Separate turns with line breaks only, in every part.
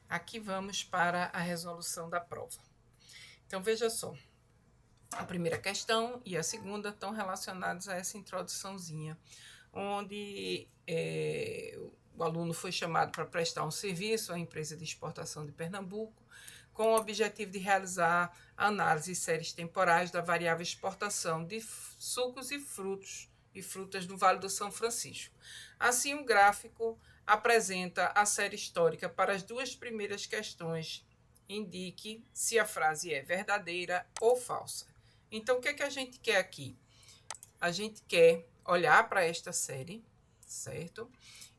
Aqui vamos para a resolução da prova. Então, veja só, a primeira questão e a segunda estão relacionadas a essa introduçãozinha, onde o aluno foi chamado para prestar um serviço à empresa de exportação de Pernambuco, com o objetivo de realizar análise de séries temporais da variável exportação de sucos e frutas do Vale do São Francisco. Assim, o gráfico apresenta a série histórica para as duas primeiras questões. Indique se a frase é verdadeira ou falsa. Então, o que é que a gente quer aqui? A gente quer olhar para esta série, certo?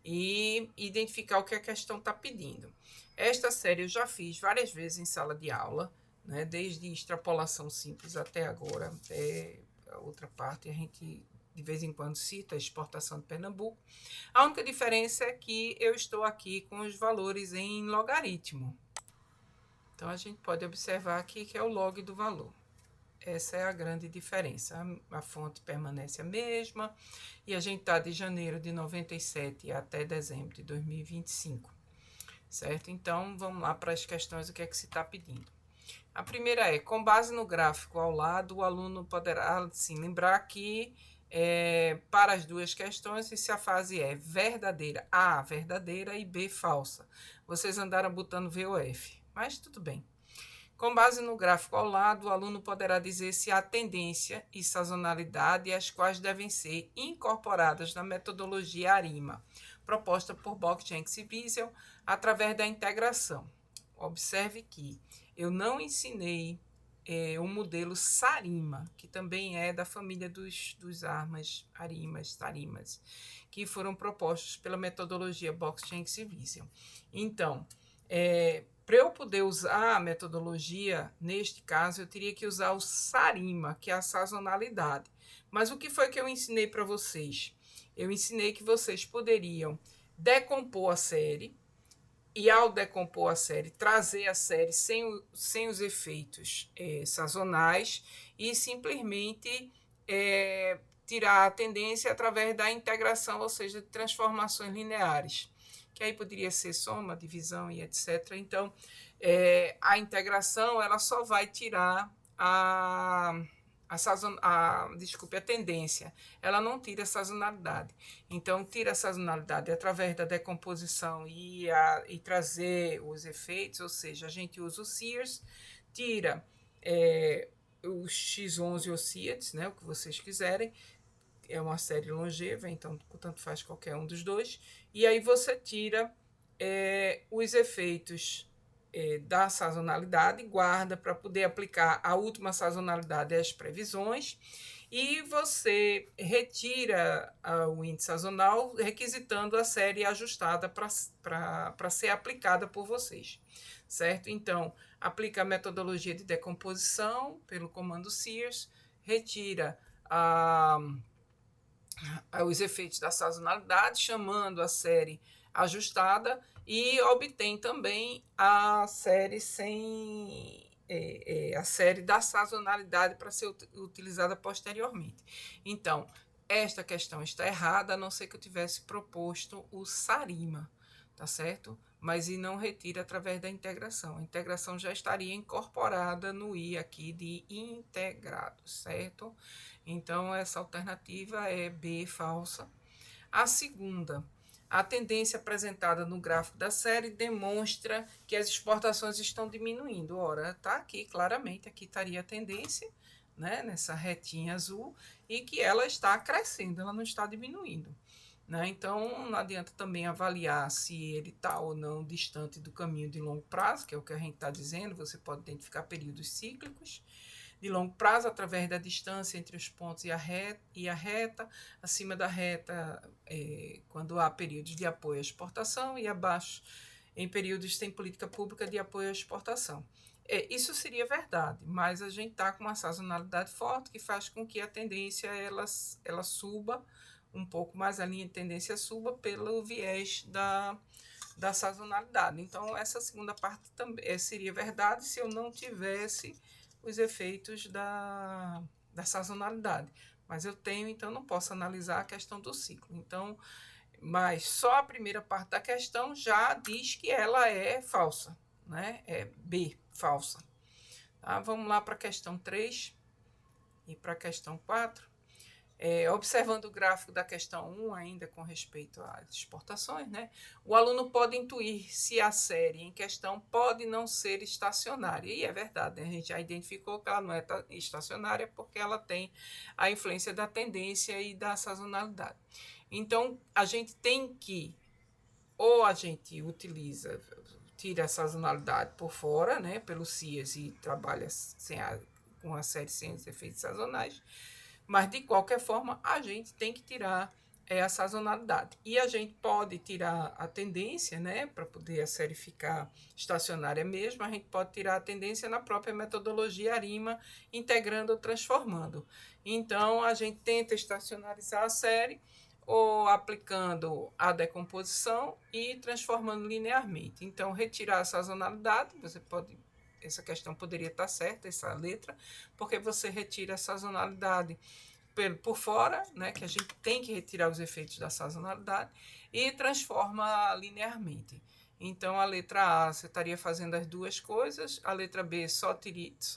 E identificar o que a questão está pedindo. Esta série eu já fiz várias vezes em sala de aula, né? Desde extrapolação simples até agora, até a outra parte, a gente de vez em quando cita a exportação de Pernambuco. A única diferença é que eu estou aqui com os valores em logaritmo. Então, a gente pode observar aqui que é o log do valor. Essa é a grande diferença. A fonte permanece a mesma e a gente está de janeiro de 97 até dezembro de 2025, certo? Então, vamos lá para as questões, o que é que se está pedindo. A primeira é, com base no gráfico ao lado, o aluno poderá, sim, lembrar que para as duas questões, se a frase é verdadeira, A, verdadeira, e B, falsa. Vocês andaram botando V ou F, mas tudo bem. Com base no gráfico ao lado, o aluno poderá dizer se há tendência e sazonalidade, as quais devem ser incorporadas na metodologia ARIMA, proposta por Bock, Jenkins e Wiesel, através da integração. Observe que eu não ensinei o modelo SARIMA, que também é da família dos armas, ARIMAs, SARIMAs, que foram propostos pela metodologia Bock, Jenkins e Wiesel. Então, para eu poder usar a metodologia, neste caso, eu teria que usar o SARIMA, que é a sazonalidade. Mas o que foi que eu ensinei para vocês? Eu ensinei que vocês poderiam decompor a série, e ao decompor a série, trazer a série sem os efeitos sazonais e simplesmente tirar a tendência através da integração, ou seja, de transformações lineares, que aí poderia ser soma, divisão e etc. Então, a integração ela só vai tirar a tendência, ela não tira a sazonalidade. Então, tira a sazonalidade através da decomposição e trazer os efeitos, ou seja, a gente usa o Sears, tira os X11 ou CIATs, né, o que vocês quiserem, é uma série longeva, então tanto faz qualquer um dos dois, e aí você tira os efeitos da sazonalidade, guarda para poder aplicar a última sazonalidade às previsões, e você retira o índice sazonal, requisitando a série ajustada para ser aplicada por vocês, certo? Então, aplica a metodologia de decomposição pelo comando Sears, retira os efeitos da sazonalidade, chamando a série ajustada, e obtém também a série a série da sazonalidade para ser utilizada posteriormente. Então, esta questão está errada, a não ser que eu tivesse proposto o SARIMA, tá certo? Mas e não retira através da integração. A integração já estaria incorporada no I aqui de integrado, certo? Então, essa alternativa é B, falsa. A segunda, a tendência apresentada no gráfico da série demonstra que as exportações estão diminuindo. Ora, está aqui claramente, aqui estaria a tendência, né, nessa retinha azul, e que ela está crescendo, ela não está diminuindo. Né? Então, não adianta também avaliar se ele está ou não distante do caminho de longo prazo, que é o que a gente está dizendo, você pode identificar períodos cíclicos de longo prazo através da distância entre os pontos e a reta, acima da reta quando há períodos de apoio à exportação e abaixo em períodos sem política pública de apoio à exportação. Isso seria verdade, mas a gente está com uma sazonalidade forte que faz com que a tendência ela suba um pouco mais, a linha de tendência suba pelo viés da sazonalidade. Então, essa segunda parte também seria verdade se eu não tivesse os efeitos da sazonalidade. Mas eu tenho, então não posso analisar a questão do ciclo. Então, mas só a primeira parte da questão já diz que ela é falsa, né? É B, falsa. Tá? Vamos lá para a questão 3 e para a questão 4. Observando o gráfico da questão 1, ainda com respeito às exportações, né, o aluno pode intuir se a série em questão pode não ser estacionária. E é verdade, né? A gente já identificou que ela não é estacionária porque ela tem a influência da tendência e da sazonalidade. Então, a gente tem que, ou a gente tira a sazonalidade por fora, né, pelo CIAS e trabalha com a série sem os efeitos sazonais, mas, de qualquer forma, a gente tem que tirar a sazonalidade. E a gente pode tirar a tendência, né, para poder a série ficar estacionária mesmo, a gente pode tirar a tendência na própria metodologia ARIMA, integrando ou transformando. Então, a gente tenta estacionarizar a série ou aplicando a decomposição e transformando linearmente. Então, retirar a sazonalidade, essa questão poderia estar certa, essa letra, porque você retira a sazonalidade por fora, né, que a gente tem que retirar os efeitos da sazonalidade, e transforma linearmente. Então, a letra A, você estaria fazendo as duas coisas, a letra B só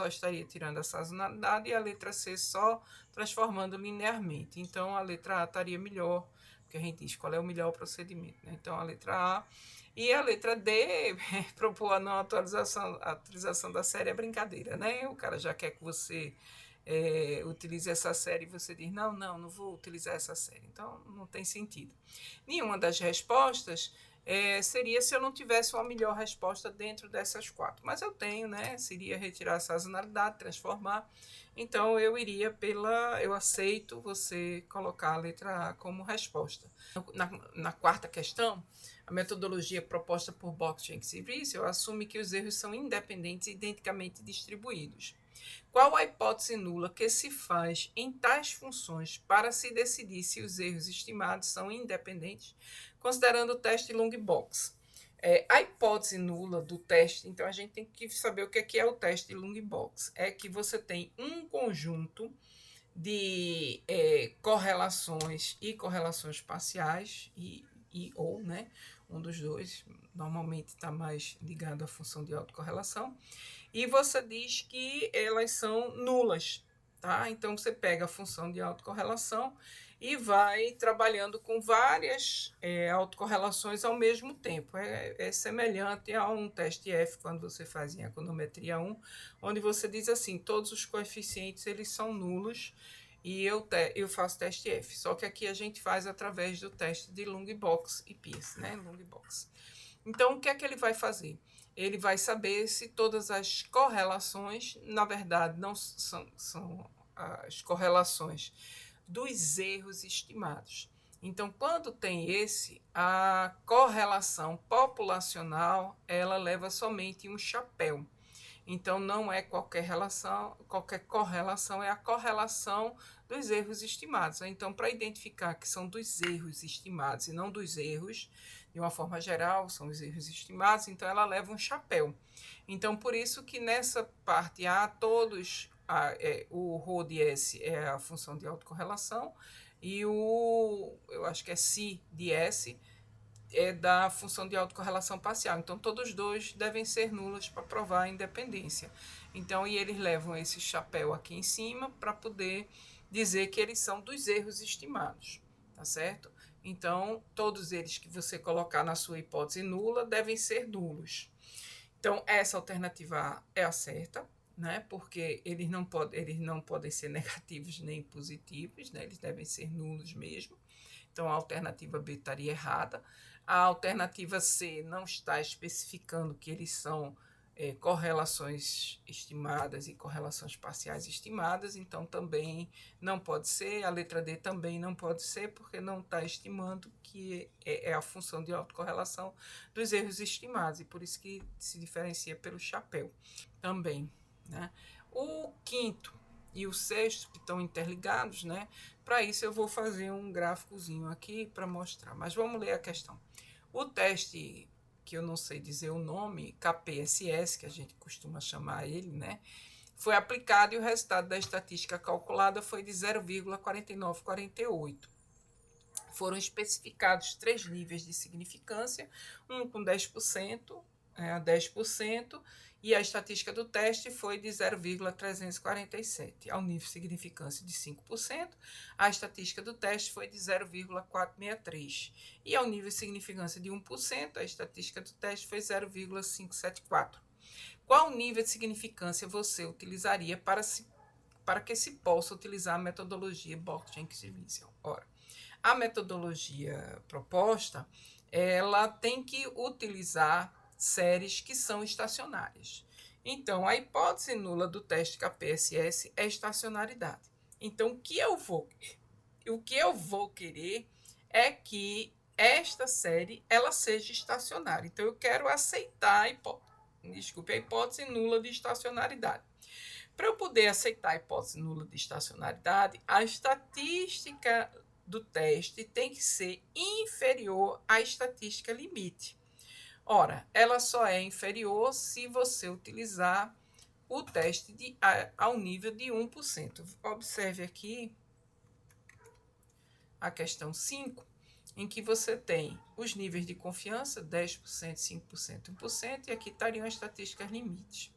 estaria tirando a sazonalidade, e a letra C só transformando linearmente. Então, a letra A estaria melhor, porque a gente diz qual é o melhor procedimento, né? Então, a letra A. E a letra D, propor a não atualização, a atualização da série é brincadeira, né? O cara já quer que você utilize essa série e você diz, não vou utilizar essa série. Então, não tem sentido. Nenhuma das respostas seria se eu não tivesse uma melhor resposta dentro dessas 4. Mas eu tenho, né? Seria retirar a sazonalidade, transformar. Então, eu aceito você colocar a letra A como resposta. Na quarta questão, a metodologia proposta por Box, Jenkins e Riesel assume que os erros são independentes e identicamente distribuídos. Qual a hipótese nula que se faz em tais funções para se decidir se os erros estimados são independentes, considerando o teste Lungbox? A hipótese nula do teste, então a gente tem que saber o que é o teste Lungbox. É que você tem um conjunto de correlações e correlações parciais, ou, né, um dos dois, normalmente está mais ligado à função de autocorrelação, e você diz que elas são nulas, tá? Então, você pega a função de autocorrelação e vai trabalhando com várias autocorrelações ao mesmo tempo. É semelhante a um teste F, quando você faz em econometria 1, onde você diz assim, todos os coeficientes eles são nulos, e eu faço teste F. Só que aqui a gente faz através do teste de Lungbox e Pearce, né? Lungbox. Então, o que é que ele vai fazer? Ele vai saber se todas as correlações, na verdade, não são as correlações dos erros estimados. Então, quando tem a correlação populacional, ela leva somente um chapéu. Então, não é qualquer correlação é a correlação dos erros estimados. Então, para identificar que são dos erros estimados e não dos erros, de uma forma geral, são os erros estimados, então ela leva um chapéu. Então, por isso que nessa parte A, o ρ de S é a função de autocorrelação, e eu acho que é Ψ de S, é da função de autocorrelação parcial. Então, todos os dois devem ser nulos para provar a independência. Então, e eles levam esse chapéu aqui em cima para poder dizer que eles são dos erros estimados, tá certo? Então, todos eles que você colocar na sua hipótese nula devem ser nulos. Então, essa alternativa A é a certa, né? Porque eles não podem ser negativos nem positivos, né? Eles devem ser nulos mesmo. Então, a alternativa B estaria errada. A alternativa C não está especificando que eles são correlações estimadas e correlações parciais estimadas, então também não pode ser. A letra D também não pode ser, porque não está estimando que é a função de autocorrelação dos erros estimados, e por isso que se diferencia pelo chapéu também, né? O quinto e o sexto, que estão interligados, né? Para isso eu vou fazer um gráficozinho aqui para mostrar, mas vamos ler a questão. O teste, que eu não sei dizer o nome, KPSS, que a gente costuma chamar ele, né? Foi aplicado e o resultado da estatística calculada foi de 0,4948. foram especificados 3 níveis de significância, um com 10%, a 10%, e a estatística do teste foi de 0,347. Ao nível de significância de 5%, a estatística do teste foi de 0,463. E ao nível de significância de 1%, a estatística do teste foi 0,574. Qual nível de significância você utilizaria para que se possa utilizar a metodologia Box-Jenkins Division? Ora, a metodologia proposta, ela tem que utilizar séries que são estacionárias. Então, a hipótese nula do teste KPSS é estacionalidade. Então, o que eu vou querer é que esta série ela seja estacionária. Então, eu quero aceitar a hipótese nula de estacionalidade. Para eu poder aceitar a hipótese nula de estacionalidade, a estatística do teste tem que ser inferior à estatística limite. Ora, ela só é inferior se você utilizar o teste ao nível de 1%. Observe aqui a questão 5, em que você tem os níveis de confiança, 10%, 5%, 1%, e aqui estariam as estatísticas limites.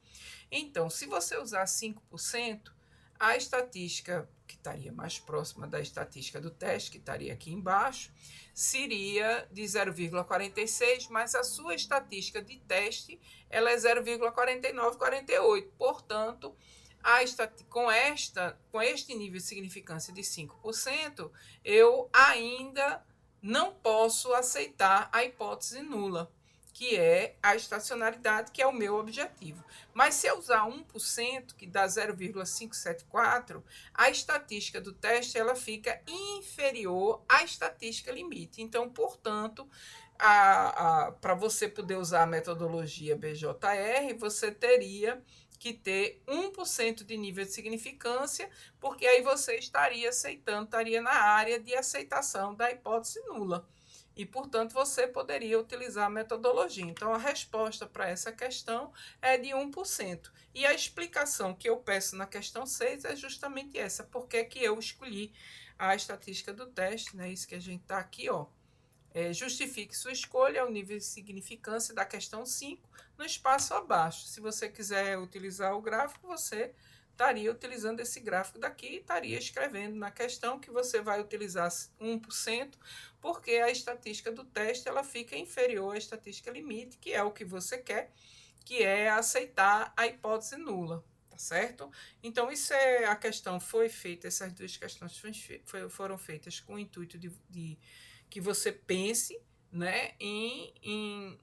Então, se você usar 5%, a estatística que estaria mais próxima da estatística do teste, que estaria aqui embaixo, seria de 0,46, mas a sua estatística de teste ela é 0,4948. Portanto, com este nível de significância de 5%, eu ainda não posso aceitar a hipótese nula, que é a estacionalidade, que é o meu objetivo. Mas se eu usar 1%, que dá 0,574, a estatística do teste ela fica inferior à estatística limite. Então, portanto, para você poder usar a metodologia BJR, você teria que ter 1% de nível de significância, porque aí você estaria na área de aceitação da hipótese nula. E, portanto, você poderia utilizar a metodologia. Então, a resposta para essa questão é de 1%. E a explicação que eu peço na questão 6 é justamente essa, porque que eu escolhi a estatística do teste, né? Isso que a gente está aqui, ó. Justifique sua escolha ao nível de significância da questão 5 no espaço abaixo. Se você quiser utilizar o gráfico, você estaria utilizando esse gráfico daqui e estaria escrevendo na questão que você vai utilizar 1%, porque a estatística do teste ela fica inferior à estatística limite, que é o que você quer, que é aceitar a hipótese nula, tá certo? Então, a questão foi feita, essas duas questões foram feitas com o intuito de que você pense, né, em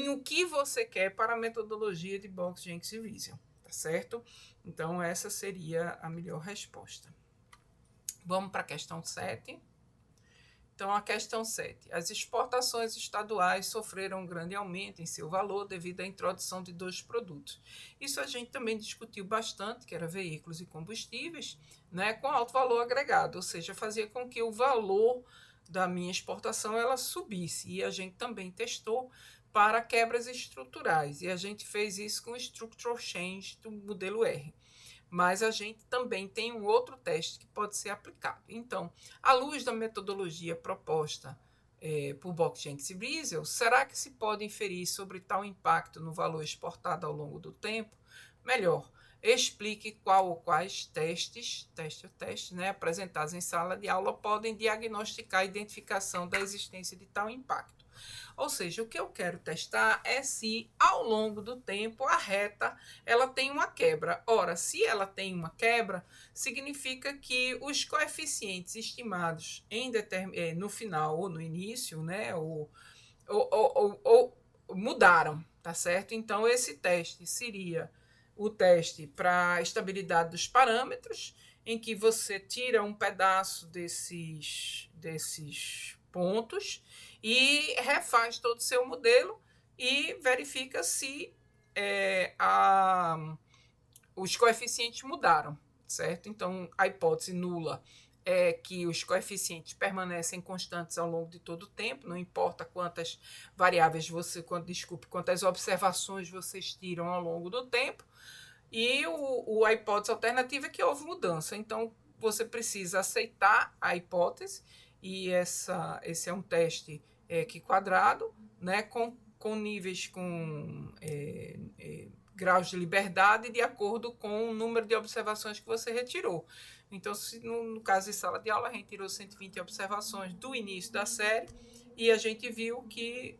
o que você quer para a metodologia de Box-Jenkins Division, tá certo? Então, essa seria a melhor resposta. Vamos para a questão 7. Então, a questão 7. As exportações estaduais sofreram um grande aumento em seu valor devido à introdução de 2 produtos. Isso a gente também discutiu bastante, que era veículos e combustíveis, né, com alto valor agregado, ou seja, fazia com que o valor da minha exportação ela subisse. E a gente também testou para quebras estruturais. E a gente fez isso com o Structural Change do modelo R. Mas a gente também tem um outro teste que pode ser aplicado. Então, à luz da metodologia proposta por Box-Jenkins Division, será que se pode inferir sobre tal impacto no valor exportado ao longo do tempo? Melhor, explique qual ou quais testes, né, apresentados em sala de aula podem diagnosticar a identificação da existência de tal impacto. Ou seja, o que eu quero testar é se, ao longo do tempo, a reta ela tem uma quebra. Ora, se ela tem uma quebra, significa que os coeficientes estimados no final ou no início, né, ou mudaram, tá certo? Então, esse teste seria o teste para a estabilidade dos parâmetros, em que você tira um pedaço desses pontos e refaz todo o seu modelo e verifica se os coeficientes mudaram, certo? Então, a hipótese nula é que os coeficientes permanecem constantes ao longo de todo o tempo, não importa quantas variáveis quantas observações vocês tiram ao longo do tempo. E a hipótese alternativa é que houve mudança. Então, você precisa aceitar a hipótese e esse é um teste que quadrado, né, com níveis com graus de liberdade de acordo com o número de observações que você retirou. Então, se no caso de sala de aula, a gente tirou 120 observações do início da série e a gente viu que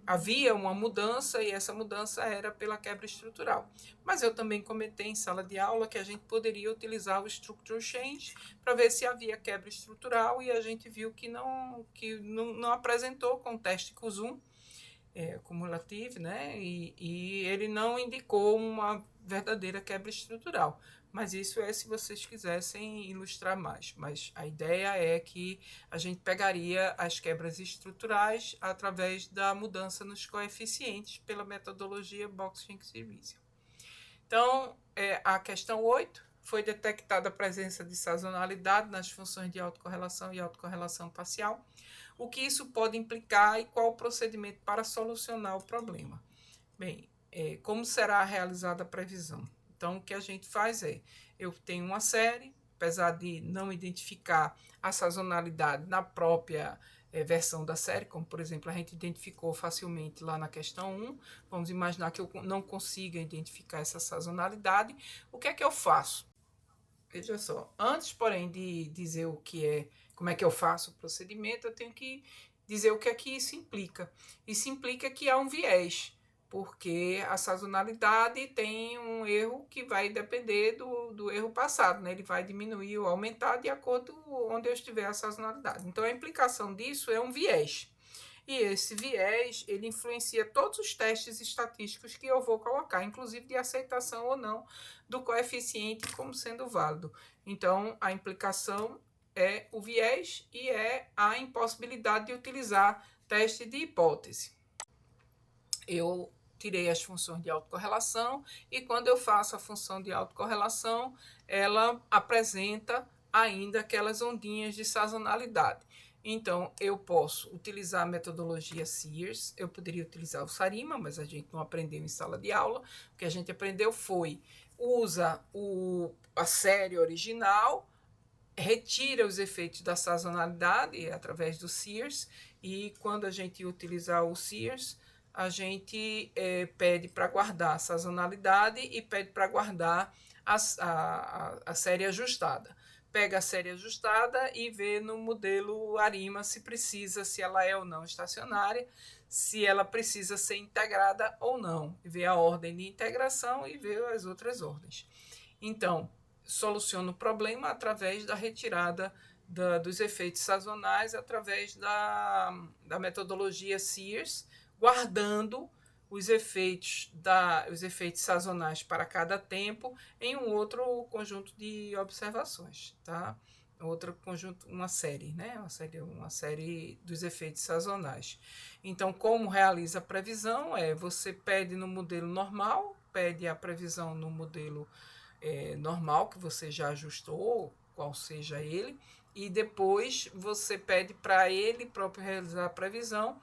havia uma mudança e essa mudança era pela quebra estrutural. Mas eu também comentei em sala de aula que a gente poderia utilizar o Structure Change para ver se havia quebra estrutural e a gente viu que não apresentou com o teste CUSUM cumulativo, né? E ele não indicou uma verdadeira quebra estrutural. Mas isso é se vocês quisessem ilustrar mais. Mas a ideia é que a gente pegaria as quebras estruturais através da mudança nos coeficientes pela metodologia Box-Schenck-Division. Então, a questão 8 foi detectada a presença de sazonalidade nas funções de autocorrelação e autocorrelação parcial. O que isso pode implicar e qual o procedimento para solucionar o problema? Bem, como será realizada a previsão? Então, o que a gente faz eu tenho uma série, apesar de não identificar a sazonalidade na própria versão da série, como, por exemplo, a gente identificou facilmente lá na questão 1, vamos imaginar que eu não consiga identificar essa sazonalidade, o que é que eu faço? Veja só, antes, porém, de dizer como é que eu faço o procedimento, eu tenho que dizer o que é que isso implica. Isso implica que há um viés, porque a sazonalidade tem um erro que vai depender do erro passado, né? Ele vai diminuir ou aumentar de acordo com onde eu estiver a sazonalidade. Então, a implicação disso é um viés. E esse viés, ele influencia todos os testes estatísticos que eu vou colocar, inclusive de aceitação ou não do coeficiente como sendo válido. Então, a implicação é o viés e é a impossibilidade de utilizar teste de hipótese. Eu tirei as funções de autocorrelação e quando eu faço a função de autocorrelação, ela apresenta ainda aquelas ondinhas de sazonalidade. Então, eu posso utilizar a metodologia Sears, eu poderia utilizar o Sarima, mas a gente não aprendeu em sala de aula. O que a gente aprendeu foi, usa a série original, retira os efeitos da sazonalidade através do Sears, e quando a gente utilizar o Sears, a gente pede para guardar a sazonalidade e pede para guardar a série ajustada. Pega a série ajustada e vê no modelo ARIMA se precisa, se ela é ou não estacionária, se ela precisa ser integrada ou não. Vê a ordem de integração e vê as outras ordens. Então, soluciona o problema através da retirada dos efeitos sazonais, através da metodologia Sears, guardando os efeitos sazonais para cada tempo em um outro conjunto de observações, tá? Outro conjunto, uma série, né? Uma série dos efeitos sazonais. Então, como realiza a previsão? Você pede no modelo normal, pede a previsão no modelo normal que você já ajustou, qual seja ele, e depois você pede para ele próprio realizar a previsão.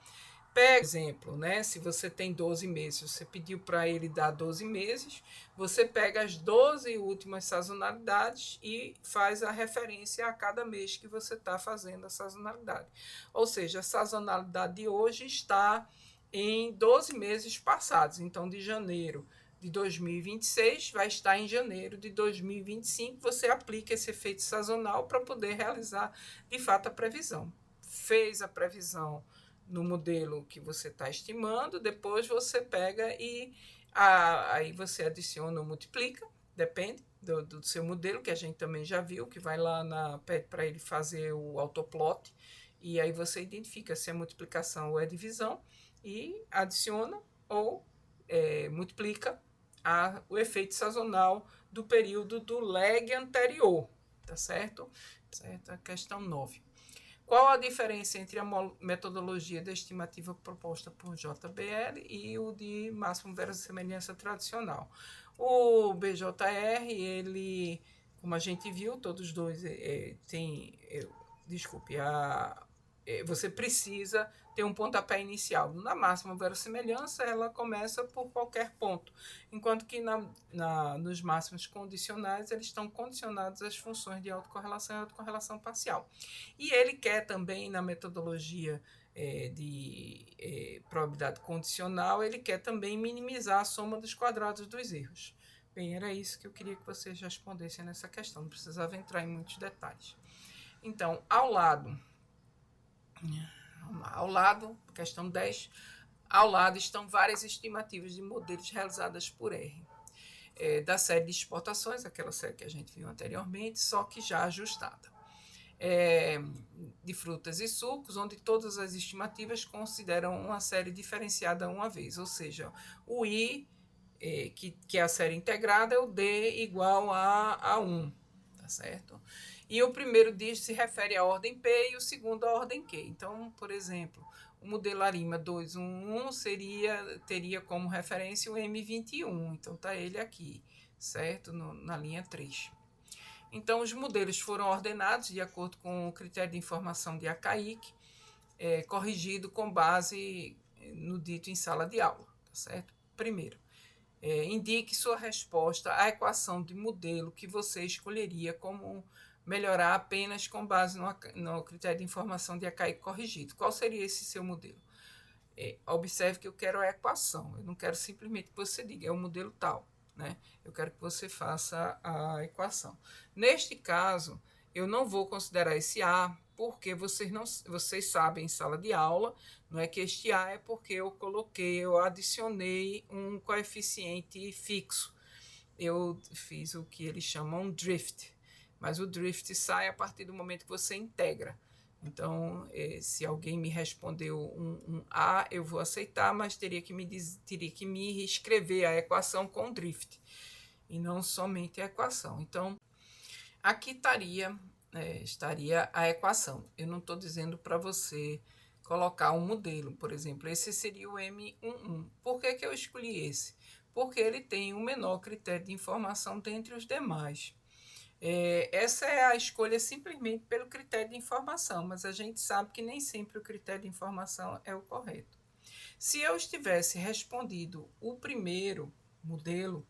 Pega, exemplo, né? Se você tem 12 meses, você pediu para ele dar 12 meses, você pega as 12 últimas sazonalidades e faz a referência a cada mês que você está fazendo a sazonalidade. Ou seja, a sazonalidade de hoje está em 12 meses passados. Então, de janeiro de 2026 vai estar em janeiro de 2025. Você aplica esse efeito sazonal para poder realizar, de fato, a previsão. Fez a previsão no modelo que você está estimando, depois você pega e aí você adiciona ou multiplica, depende do seu modelo, que a gente também já viu, que vai lá pede para ele fazer o autoplot, e aí você identifica se é multiplicação ou é divisão, e adiciona ou multiplica o efeito sazonal do período do lag anterior, tá certo? A questão 9. Qual a diferença entre a metodologia da estimativa proposta por JBL e o de máximo verossimilhança tradicional? O BJR, como a gente viu, todos dois têm... desculpe, você precisa ter um pontapé inicial. Na máxima verossimilhança, ela começa por qualquer ponto, enquanto que nos máximos condicionais, eles estão condicionados às funções de autocorrelação e autocorrelação parcial. E ele quer também, na metodologia de probabilidade condicional, ele quer também minimizar a soma dos quadrados dos erros. Bem, era isso que eu queria que vocês respondessem nessa questão, não precisava entrar em muitos detalhes. Então, ao lado, questão 10, ao lado estão várias estimativas de modelos realizadas por R. Da série de exportações, aquela série que a gente viu anteriormente, só que já ajustada. De frutas e sucos, onde todas as estimativas consideram uma série diferenciada uma vez, ou seja, o I, que é a série integrada, é o D igual a 1, tá certo? E o primeiro dígito se refere à ordem P e o segundo à ordem Q. Então, por exemplo, o modelo ARIMA 211 teria como referência o M21, então está ele aqui, certo? Na linha 3. Então, os modelos foram ordenados de acordo com o critério de informação de ACAIC, corrigido com base no dito em sala de aula, tá certo? Primeiro, indique sua resposta à equação de modelo que você escolheria como melhorar apenas com base no critério de informação de ACAIC corrigido. Qual seria esse seu modelo? Observe que eu quero a equação, eu não quero simplesmente que você diga, é o modelo tal, né? Eu quero que você faça a equação. Neste caso, eu não vou considerar esse A, porque vocês sabem em sala de aula, não é que este A é porque eu adicionei um coeficiente fixo. Eu fiz o que eles chamam drift, mas o drift sai a partir do momento que você integra. Então, se alguém me respondeu um A, eu vou aceitar, mas teria que me escrever a equação com drift, e não somente a equação. Então, aqui estaria a equação. Eu não estou dizendo para você colocar um modelo, por exemplo, esse seria o M11. Por que eu escolhi esse? Porque ele tem o menor critério de informação dentre os demais. Essa é a escolha simplesmente pelo critério de informação, mas a gente sabe que nem sempre o critério de informação é o correto. Se eu estivesse respondido o primeiro modelo,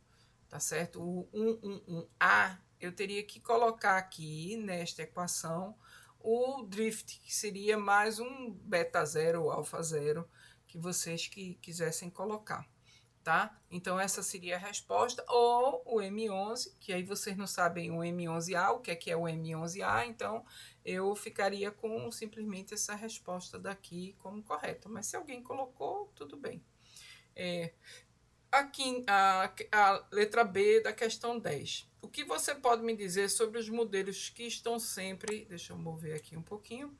tá certo? O 111A, eu teria que colocar aqui nesta equação o drift, que seria mais um beta 0 ou alfa 0 que vocês quisessem colocar. Tá? Então, essa seria a resposta, ou o M11, que aí vocês não sabem o M11A, o que é o M11A, então eu ficaria com simplesmente essa resposta daqui como correta, mas se alguém colocou, tudo bem. Aqui, a letra B da questão 10. O que você pode me dizer sobre os modelos que estão sempre, deixa eu mover aqui um pouquinho,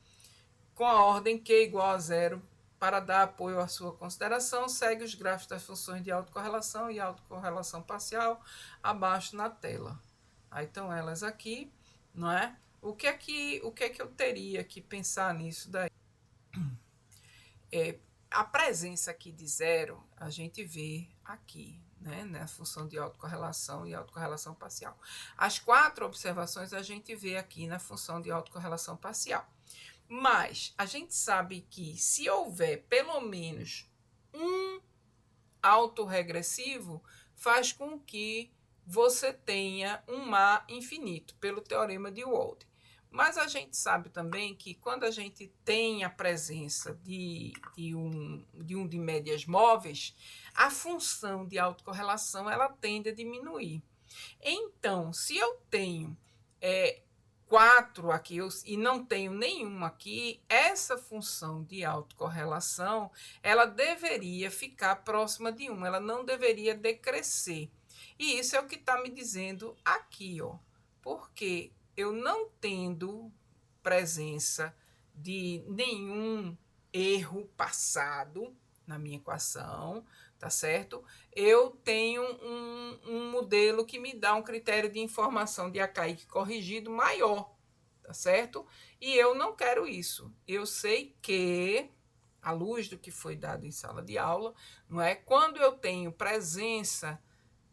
com a ordem Q igual a 0, para dar apoio à sua consideração, segue os gráficos das funções de autocorrelação e autocorrelação parcial abaixo na tela. Aí estão elas aqui, não é? O que é que eu teria que pensar nisso daí? A presença aqui de 0, a gente vê aqui, né, na função de autocorrelação e autocorrelação parcial. As 4 observações a gente vê aqui na função de autocorrelação parcial. Mas a gente sabe que se houver pelo menos um autorregressivo, faz com que você tenha um MA infinito, pelo teorema de Wald. Mas a gente sabe também que quando a gente tem a presença de médias móveis, a função de autocorrelação ela tende a diminuir. Então, se eu tenho 4 aqui e não tenho nenhuma aqui, essa função de autocorrelação, ela deveria ficar próxima de 1, ela não deveria decrescer. E isso é o que está me dizendo aqui, ó, porque eu não tendo presença de nenhum erro passado na minha equação, tá certo? Eu tenho um modelo que me dá um critério de informação de ACAIC corrigido maior, tá certo? E eu não quero isso. Eu sei que, à luz do que foi dado em sala de aula, não é? Quando eu tenho presença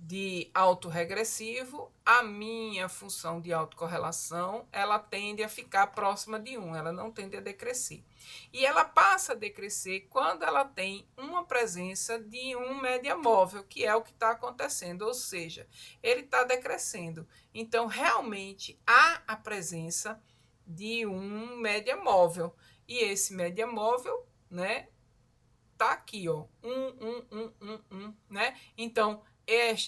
de autorregressivo, a minha função de autocorrelação, ela tende a ficar próxima de 1, ela não tende a decrescer. E ela passa a decrescer quando ela tem uma presença de um média móvel, que é o que está acontecendo, ou seja, ele está decrescendo. Então, realmente, há a presença de um média móvel. E esse média móvel, né, tá aqui, ó, né? Então,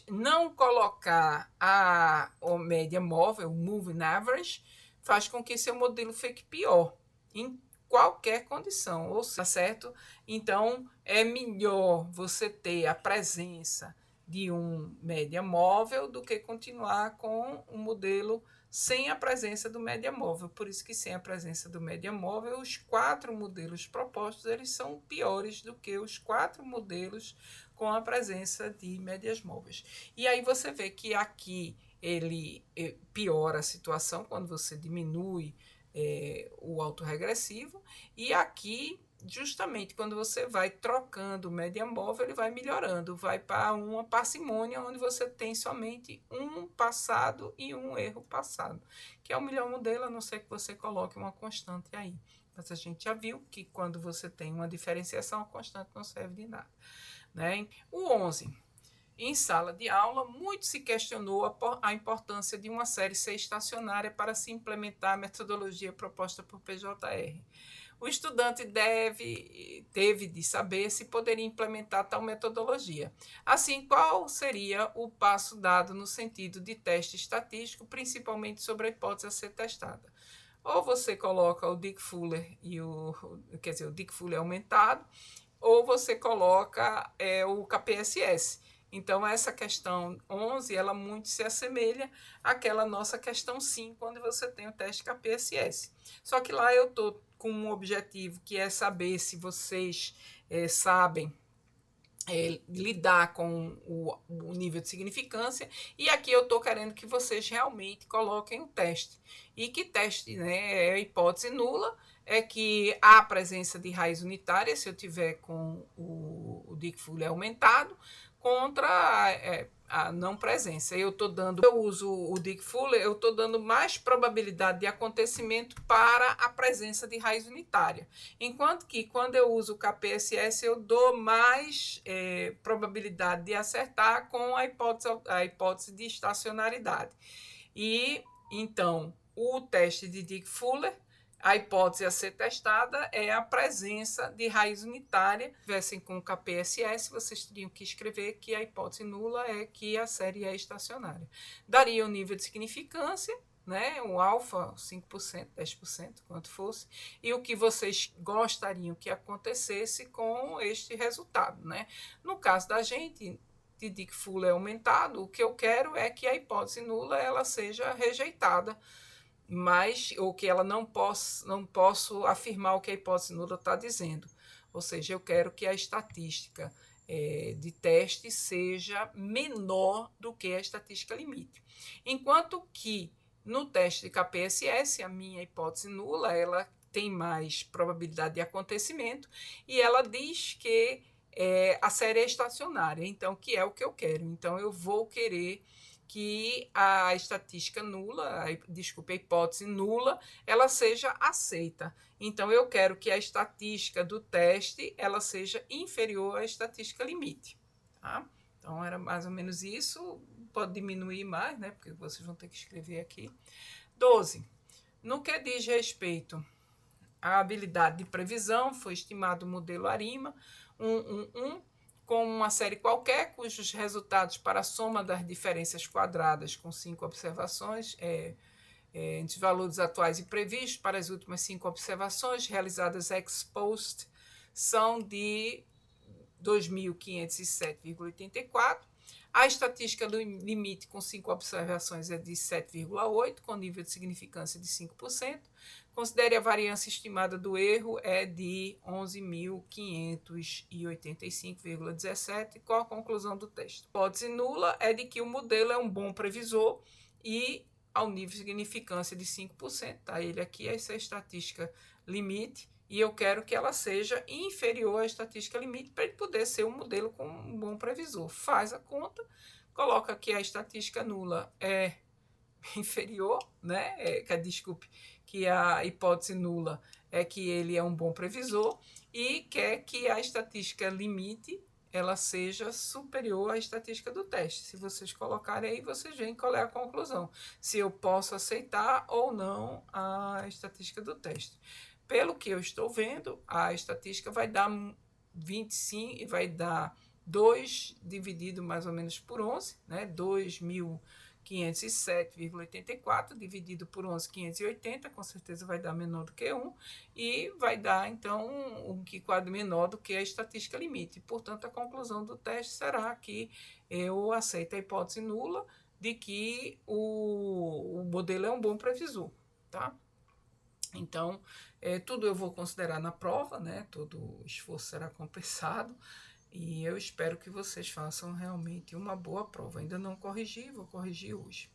não colocar a média móvel, o moving average, faz com que seu modelo fique pior em qualquer condição, ou seja, certo? Então, é melhor você ter a presença de um média móvel do que continuar com um modelo sem a presença do média móvel. Por isso que sem a presença do média móvel, os 4 modelos propostos eles são piores do que os 4 modelos com a presença de médias móveis. E aí você vê que aqui ele piora a situação quando você diminui o autorregressivo, e aqui justamente quando você vai trocando o média móvel, ele vai melhorando, vai para uma parcimônia onde você tem somente um passado e um erro passado, que é o melhor modelo, a não ser que você coloque uma constante aí. Mas a gente já viu que quando você tem uma diferenciação, a constante não serve de nada, né? O 11. Em sala de aula, muito se questionou a importância de uma série C estacionária para se implementar a metodologia proposta por PJR. O estudante teve de saber se poderia implementar tal metodologia. Assim, qual seria o passo dado no sentido de teste estatístico, principalmente sobre a hipótese a ser testada? Ou você coloca o Dick Fuller o Dick Fuller aumentado, ou você coloca o KPSS. Então, essa questão 11, ela muito se assemelha àquela nossa questão 5, onde você tem o teste KPSS. Só que lá eu estou com um objetivo, que é saber se vocês sabem lidar com o nível de significância, e aqui eu estou querendo que vocês realmente coloquem o teste. E que teste, né? É a hipótese nula, é que há a presença de raiz unitária, se eu tiver com o Dick Fuller aumentado, contra a não presença. Eu uso o Dick Fuller, eu estou dando mais probabilidade de acontecimento para a presença de raiz unitária. Enquanto que quando eu uso o KPSS, eu dou mais probabilidade de acertar com a hipótese de estacionalidade. E então, o teste de Dick Fuller, a hipótese a ser testada é a presença de raiz unitária. Se tivessem com o KPSS, vocês teriam que escrever que a hipótese nula é que a série é estacionária. Daria o nível de significância, né? O alfa, 5%, 10%, quanto fosse, e o que vocês gostariam que acontecesse com este resultado, né? No caso da gente, de Dick Fuller aumentado, o que eu quero é que a hipótese nula ela seja rejeitada, mas ou que ela não posso afirmar o que a hipótese nula está dizendo. Ou seja, eu quero que a estatística de teste seja menor do que a estatística limite. Enquanto que no teste de KPSS, a minha hipótese nula, ela tem mais probabilidade de acontecimento, e ela diz que a série é estacionária, então, que é o que eu quero. Então, eu vou querer que a estatística nula, a hipótese nula, ela seja aceita. Então, eu quero que a estatística do teste ela seja inferior à estatística limite. Tá? Então, era mais ou menos isso. Pode diminuir mais, né? Porque vocês vão ter que escrever aqui. 12. No que diz respeito à habilidade de previsão, foi estimado o modelo ARIMA 111, com uma série qualquer, cujos resultados para a soma das diferenças quadradas com 5 observações, entre valores atuais e previstos para as últimas 5 observações realizadas ex post, são de 2.507,84. A estatística do limite com 5 observações é de 7,8, com nível de significância de 5%. Considere a variância estimada do erro é de 11.585,17. Qual a conclusão do teste? A hipótese nula é de que o modelo é um bom previsor e ao nível de significância de 5%. Tá? Ele aqui, essa é a estatística limite, e eu quero que ela seja inferior à estatística limite para ele poder ser um modelo com um bom previsor. Faz a conta, coloca que a estatística nula é inferior, né? Desculpe, que a hipótese nula é que ele é um bom previsor e quer que a estatística limite ela seja superior à estatística do teste. Se vocês colocarem aí, vocês veem qual é a conclusão. Se eu posso aceitar ou não a estatística do teste. Pelo que eu estou vendo, a estatística vai dar 25 e vai dar 2 dividido mais ou menos por 11, né? 2.507,84 dividido por 11.580, com certeza vai dar menor do que 1, e vai dar, então, um quadro menor do que a estatística limite. Portanto, a conclusão do teste será que eu aceito a hipótese nula de que o modelo é um bom previsor, tá? Então, tudo eu vou considerar na prova, né? Todo o esforço será compensado. E eu espero que vocês façam realmente uma boa prova. Ainda não corrigi, vou corrigir hoje.